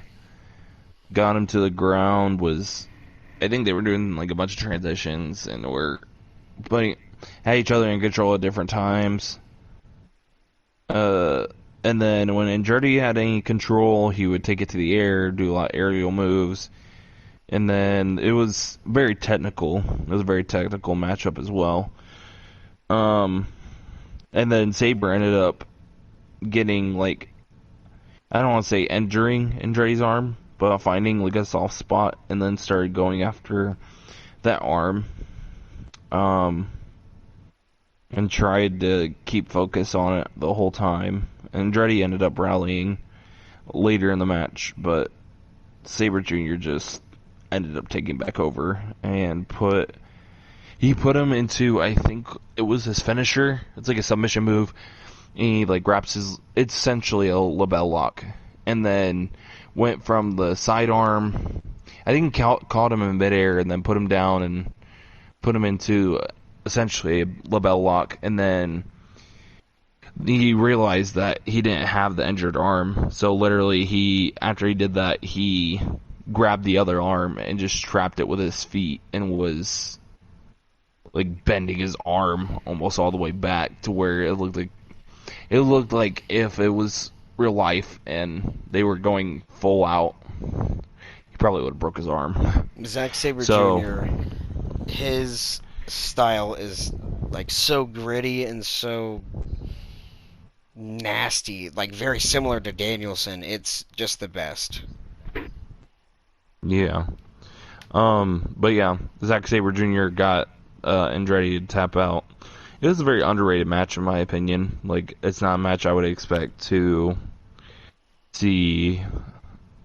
Got him to the ground. I think they were doing like a bunch of transitions and were putting had each other in control at different times. Uh, and then when Andretti had any control, he would take it to the air, do a lot of aerial moves, and then it was very technical. It was a very technical matchup as well. Um, and then Sabre ended up getting like I don't want to say injuring Andretti's arm, but finding like a soft spot and then started going after that arm. Um, and tried to keep focus on it the whole time. Andretti ended up rallying later in the match, but Sabre Jr. just ended up taking back over and put him into, I think it was his finisher. It's like a submission move. And he like wraps it's essentially a label lock, and then went from the sidearm. I think caught him in midair and then put him down and put him into essentially a label lock, and then he realized that he didn't have the injured arm. So literally, after he did that, he grabbed the other arm and just trapped it with his feet and was like bending his arm almost all the way back to where it looked like if it was real life and they were going full out, he probably would have broke his arm. Zack Sabre So Jr., his style is like so gritty and so nasty, like very similar to Danielson. It's just the best. yeah. But yeah, Zack Sabre Jr. got Andretti to tap out. It was a very underrated match in my opinion. Like, it's not a match I would expect to see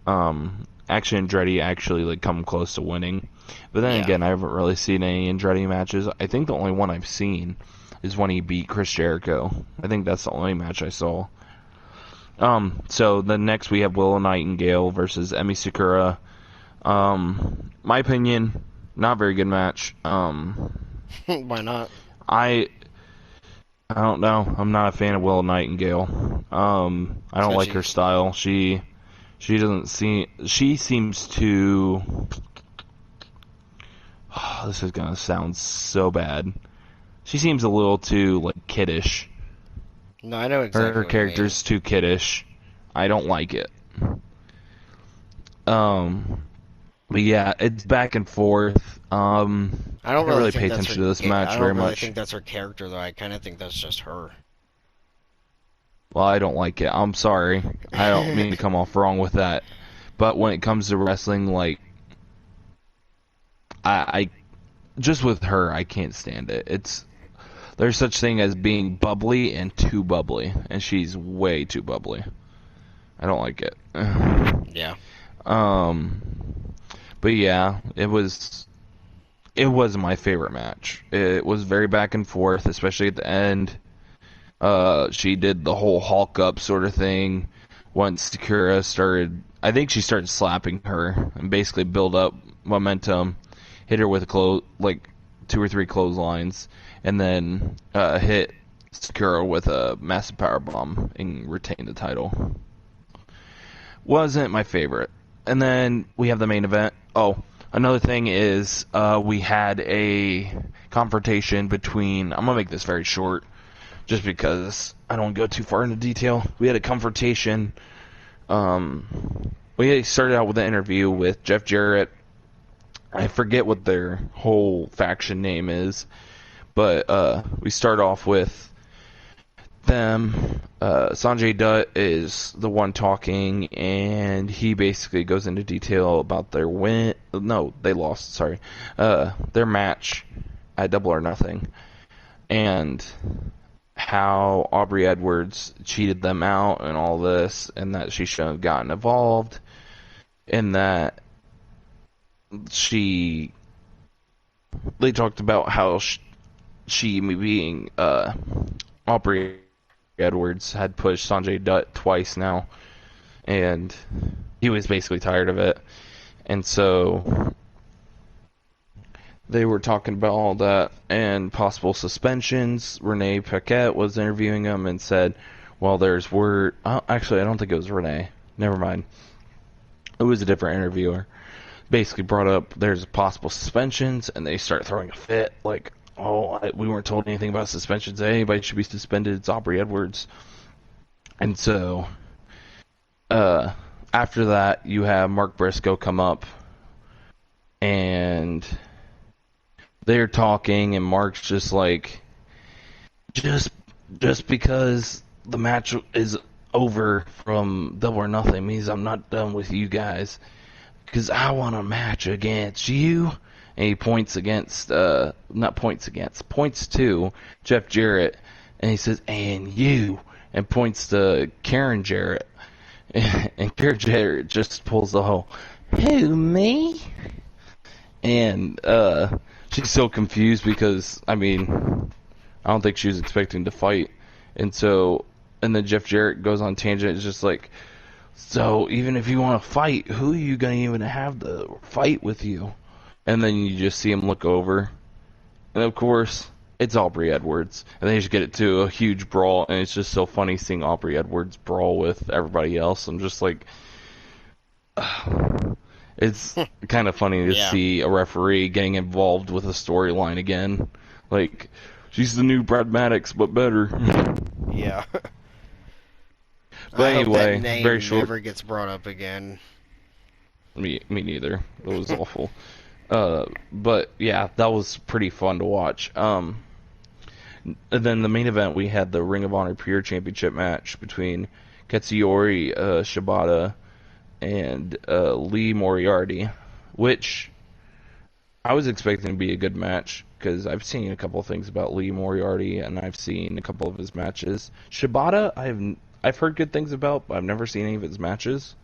Action Andretti actually like come close to winning. But then Yeah. again, I haven't really seen any Andretti matches. I think the only one I've seen is when he beat Chris Jericho. I think that's the only match I saw. So then next we have Willow Nightingale versus Emi Sakura. My opinion, not very good match. Why not? I don't know. I'm not a fan of Willow Nightingale. I don't like her Sketchy. style. She doesn't seem. She seems to. This is gonna sound so bad. She seems a little too like kiddish. No, I know Her exactly what you mean. character's too kiddish. I don't like it. Um, but yeah, it's back and forth. I I don't didn't really really think pay that's attention her. to this match I very don't really much. think that's her character, though. I kind of think that's just her. Well, I don't like it. I'm sorry. I don't mean to come off wrong with that. But when it comes to wrestling, like I just with her, I can't stand it. There's such thing as being bubbly and too bubbly, and she's way too bubbly. I don't like it. Yeah. Um, but yeah, it was my favorite match. It was very back and forth, especially at the end. She did the whole Hulk up sort of thing. Once Sakura started, I think she started slapping her and basically build up momentum, hit her with like two or three clotheslines, and then hit Sakura with a massive power bomb and retain the title. Wasn't my favorite. and then we have the main event. Oh, another thing is we had a confrontation between. I'm gonna make this very short, just because I don't go too far into detail. We had a confrontation. We started out with an interview with Jeff Jarrett. I forget what their whole faction name is, but we start off with them. Sanjay Dutt is the one talking, and he basically goes into detail about their win. No, they lost. Sorry, their match at Double or Nothing, and how Aubrey Edwards cheated them out and all this, and that she shouldn't have gotten involved, and that they talked about how she being Aubrey Edwards had pushed Sanjay Dutt twice now, and he was basically tired of it, and so they were talking about all that and possible suspensions. Renee Paquette was interviewing him and said, well, there's word... actually, I don't think it was Renee. Never mind. It was a different interviewer. Basically brought up there's possible suspensions, and they start throwing a fit. Like, we weren't told anything about suspensions. Anybody should be suspended. It's Aubrey Edwards. And so, after that, you have Mark Briscoe come up, and they're talking, and Mark's just like, just because the match is over from Double or Nothing means I'm not done with you guys, because I want a match against you. And he points to Jeff Jarrett, and he says, and you, and points to Karen Jarrett, and Karen Jarrett just pulls the whole, who, me? And she's so confused because, I mean, I don't think she was expecting to fight. And then Jeff Jarrett goes on tangent. It's just like, so even if you want to fight, who are you going to even have to fight with you? And then you just see him look over. And of course, it's Aubrey Edwards. And they just get it to a huge brawl. And it's just so funny seeing Aubrey Edwards brawl with everybody else. I'm just like, it's kind of funny to see a referee getting involved with a storyline again. Like, she's the new Brad Maddox, but better. Yeah. But anyway, hope that name very short. never gets brought up again. Me neither. It was awful. But yeah, that was pretty fun to watch. And then the main event, we had the Ring of Honor Pure Championship match between Katsuyori Shibata and Lee Moriarty, which I was expecting to be a good match because I've seen a couple of things about Lee Moriarty and I've seen a couple of his matches. Shibata, I've heard good things about, but I've never seen any of his matches.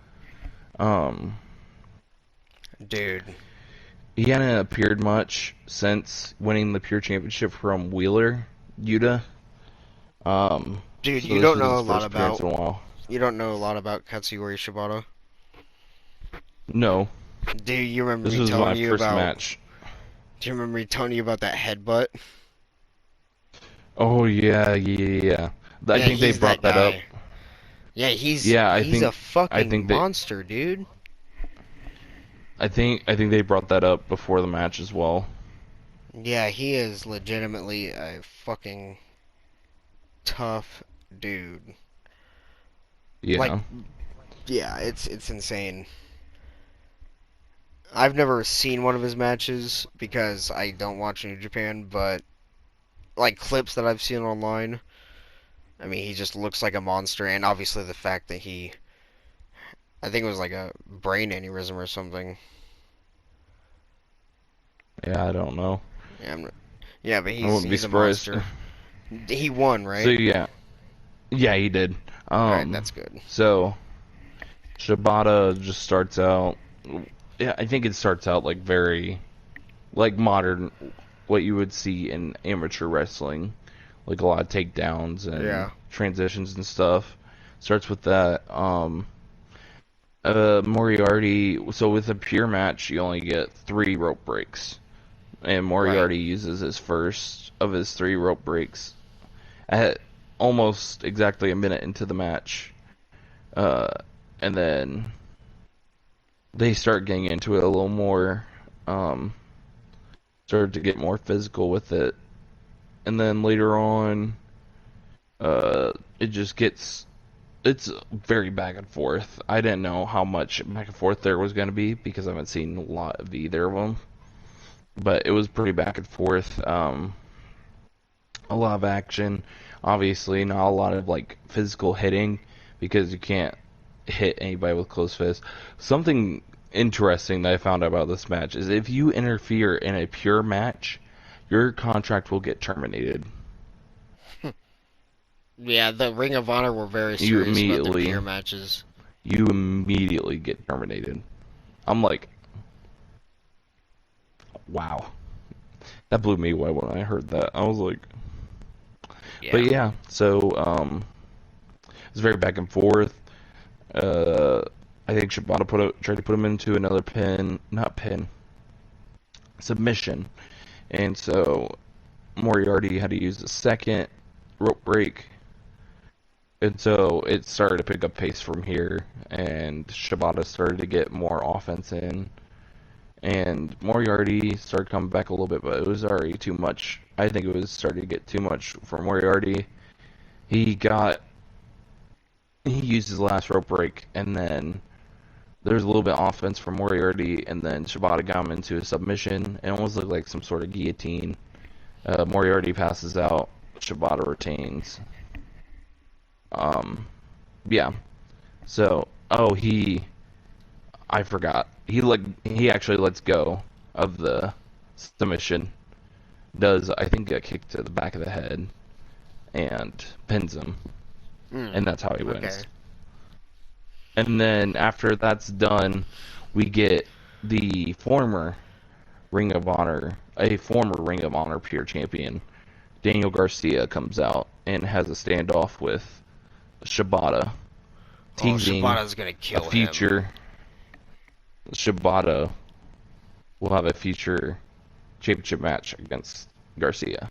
Dude, he hadn't appeared much since winning the Pure Championship from Wheeler Yuta. Dude, so you don't know a lot about. In a while. You don't know a lot about Katsuyori Shibata. No. Do you remember this me was telling my you first about? Match. Do you remember me telling you about that headbutt? Oh yeah. I think they brought that up. Yeah, he's a fucking monster, dude. I think they brought that up before the match as well. Yeah, he is legitimately a fucking tough dude. Yeah. Like, yeah, it's insane. I've never seen one of his matches because I don't watch New Japan, but like clips that I've seen online, I mean, he just looks like a monster, and obviously the fact that I think it was like a brain aneurysm or something. Yeah, I don't know. Yeah, but he's a monster. He won, right? So yeah, he did. Alright, that's good. So Shibata just starts out. Yeah, I think it starts out like very, like modern, what you would see in amateur wrestling, like a lot of takedowns and transitions and stuff. Starts with that. Moriarty. So with a pure match, you only get 3 rope breaks, and Moriarty uses his first of his 3 rope breaks at almost exactly a minute into the match, and then they start getting into it a little more, started to get more physical with it, and then later on, it just gets, it's very back and forth. I didn't know how much back and forth there was going to be because I haven't seen a lot of either of them, but it was pretty back and forth. A lot of action, obviously not a lot of like physical hitting because you can't hit anybody with closed fists. Something interesting that I found out about this match is if you interfere in a pure match, your contract will get terminated. Yeah, the Ring of Honor were very serious about their pure matches. You immediately get terminated. I'm like, wow. That blew me away when I heard that. I was like, yeah. But yeah, so it's very back and forth. I think Shibata tried to put him into another submission, and so Moriarty had to use the second rope break, and so it started to pick up pace from here, and Shibata started to get more offense in, and Moriarty started coming back a little bit, but it was already too much. I think it was starting to get too much for Moriarty. He used his last rope break, and then there's a little bit of offense from Moriarty, and then Shibata got him into a submission. It almost looked like some sort of guillotine. Moriarty passes out. Shibata retains. Yeah. So, I forgot. He actually lets go of the submission. Does, I think, a kick to the back of the head and pins him. And that's how he wins. Okay. And then after that's done, we get the former Ring of Honor pure champion, Daniel Garcia, comes out and has a standoff with Shibata, teasing Shibata's gonna kill a future. Shibata will have a future championship match against Garcia,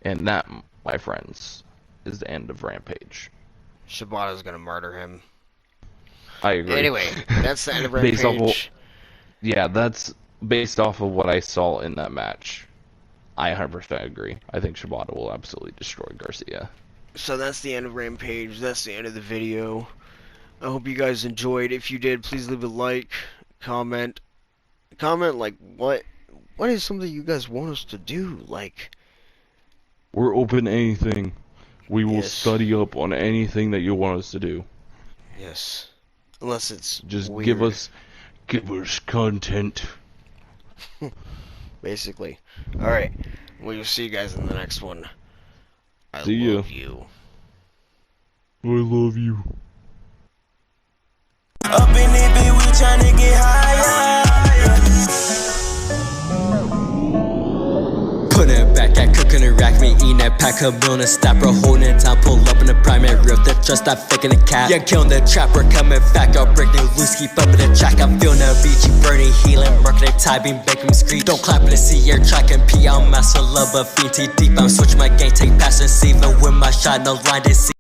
and that, my friends, is the end of Rampage. Shibata's gonna murder him. I agree. Anyway, that's the end of Rampage. That's based off of what I saw in that match. I 100% agree. I think Shibata will absolutely destroy Garcia. So that's the end of Rampage. That's the end of the video. I hope you guys enjoyed. If you did, please leave a like, comment. Comment, like, what is something you guys want us to do? Like, we're open to anything. We will study up on anything that you want us to do. Yes. Unless it's just weird. give us content. Basically. Alright. We'll see you guys in the next one. I love you. I love you. Up in it, bitch, we tryna get higher. Put it back, I cooking a rack, me eating that pack of meal in a stopper, holding it down, pull up in the primary real, the trust, stop faking the cap. Yeah, killing the trapper, coming back, I'll break new loose, keep up in the track. I'm feeling the beach, you burning, healing, marketing, typing, making screech. Don't clap in the sea, air track and pee, I'm master love, but feet deep, I'm switching my game, take pass and see, even with my shot, no line to see.